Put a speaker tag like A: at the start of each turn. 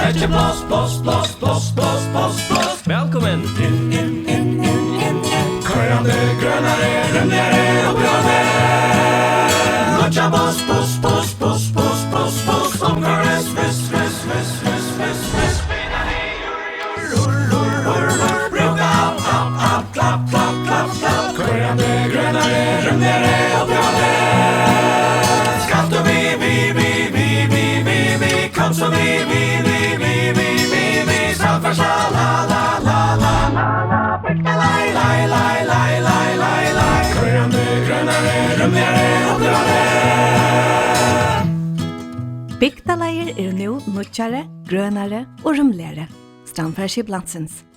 A: Fletcher blås, blås, blås, blås, blås, blås, blås.
B: Välkommen!
A: Körande, grönare, rymligare och blåare. Notcha boss, boss, boss, boss, boss, boss, boss. Omgår rest, rest, rest, rest, rest, rest, rest. Brukar upp, upp, upp, klapp, klapp, klapp, klapp. Körande, grönare, rymligare och blåare. Skatt och vi. Kom så vi. Samfärsla, la, la, la, la, la, la. Laj, laj, laj, laj, laj, laj, laj. Körande, grönare, rymligare och blåare.
C: Bygdaleier nu nutjare, grønare og rymligere. Strandferdsky Blandsens.